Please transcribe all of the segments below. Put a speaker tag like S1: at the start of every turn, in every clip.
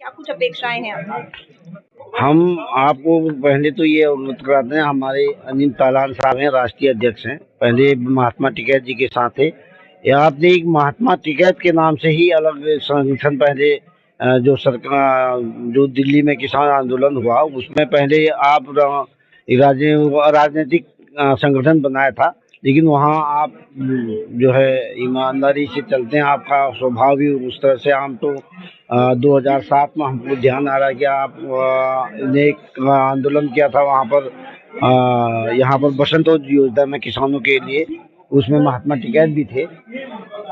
S1: क्या कुछ अपेक्षाएं हैं आपकी?
S2: हम आपको पहले तो ये अवगत कराते हैं, हमारे अनिल तालान साहब हैं, राष्ट्रीय अध्यक्ष हैं। पहले महात्मा टिकैत जी के साथ थे। या आपने एक महात्मा टिकैत के नाम से ही अलग संगठन पहले जो सरकार जो दिल्ली में किसान आंदोलन हुआ उसमें पहले आप राजनीतिक संगठन बनाया था, लेकिन वहाँ आप जो है ईमानदारी से चलते हैं। आपका स्वभाव भी उस तरह से। हम तो 2007 में हमको ध्यान आ रहा है कि आप ने एक आंदोलन किया था वहाँ पर, यहाँ पर बसंत योजना में किसानों के लिए, उसमें महात्मा टिकैत भी थे।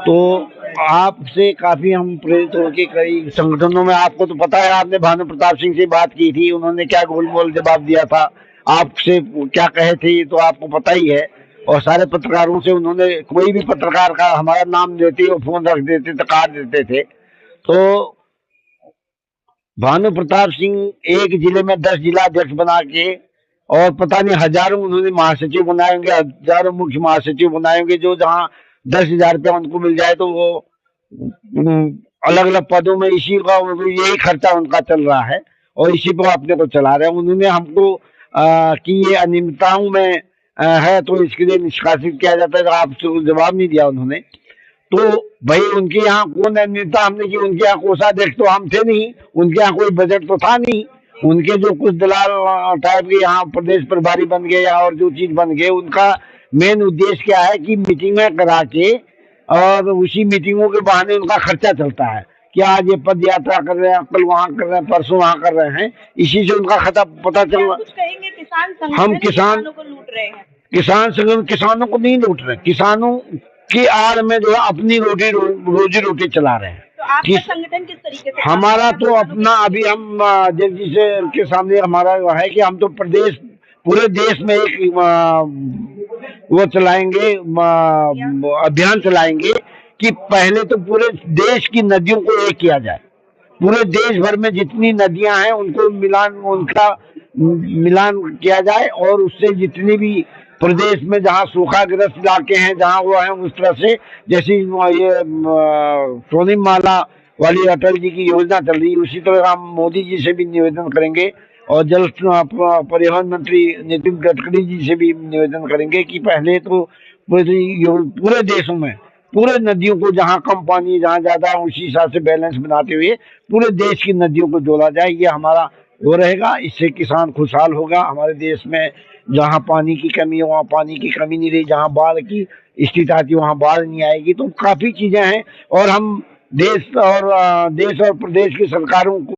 S2: तो आपसे काफी हम प्रेरित होकर कई संगठनों में, आपको तो पता है, आपने भानु प्रताप सिंह से बात की थी, उन्होंने क्या गोलमोल जवाब दिया था, आपसे क्या कहे थे तो आपको पता ही है। और सारे पत्रकारों से उन्होंने, कोई भी पत्रकार का हमारा नाम देते और फोन रख देते तो काट देते थे। तो भानु प्रताप सिंह एक जिले में 10 जिला अध्यक्ष बना के, और पता नहीं हजारों उन्होंने महासचिव बनाए होंगे, हजारों मुख्य महासचिव बनाए होंगे, जो जहाँ 10,000 रुपया उनको मिल जाए तो वो अलग अलग पदों में इसी का यही खर्चा उनका चल रहा है और इसी को अपने को चला रहे हैं। उन्होंने हमको कि ये अनियमितताओं में है तो इसके लिए निष्कासित किया जाता है, तो आपसे जवाब नहीं दिया उन्होंने। तो भाई उनके यहाँ कौन अनियमितता हमने की? उनके यहाँ कोषाध्यक्ष तो हम थे नहीं, उनके यहाँ कोई बजट तो था नहीं। उनके जो कुछ दलाल टाइप के यहाँ प्रदेश प्रभारी बन गए या और जो चीज बन गए, उनका मेन उद्देश्य क्या है कि मीटिंगें करा के और उसी मीटिंगों के बहाने उनका खर्चा चलता है कि आज ये पद यात्रा कर रहे हैं, कल वहाँ कर रहे हैं, परसों वहाँ कर रहे हैं, इसी से उनका खाता पता चल रहा है। हम किसानों को लूट रहे हैं? किसान संगठन किसानों को नहीं लूट रहे, किसानों की आड़ में जो है अपनी रोजी रोटी चला रहे हैं।
S1: तो आपका संगठन किस तरीके से?
S2: हमारा तो अपना, अभी हम जगदीश जी के सामने हमारा है कि हम तो पूरे देश में एक वो चलाएंगे, अभियान चलाएंगे कि पहले तो पूरे देश की नदियों को एक किया जाए। पूरे देश भर में जितनी नदियां हैं उनको मिलान किया जाए, और उससे जितनी भी प्रदेश में जहाँ सूखाग्रस्त इलाके हैं, जहाँ वो है, उस तरह से जैसी ये स्वर्णिम माला वाली अटल जी की योजना चल रही है, उसी तरह हम मोदी जी से भी निवेदन करेंगे और जल परिवहन मंत्री नितिन गडकरी जी से भी निवेदन करेंगे कि पहले तो पूरे देशों में पूरे नदियों को, जहाँ कम पानी जहाँ ज्यादा, उसी हिसाब से बैलेंस बनाते हुए पूरे देश की नदियों को जोड़ा जाए। ये हमारा वो रहेगा, इससे किसान खुशहाल होगा। हमारे देश में जहाँ पानी की कमी है वहाँ पानी की कमी नहीं रही, जहाँ बाढ़ की स्थिति आती है वहाँ बाढ़ नहीं आएगी। तो काफी चीजें हैं और हम देश और प्रदेश की सरकारों को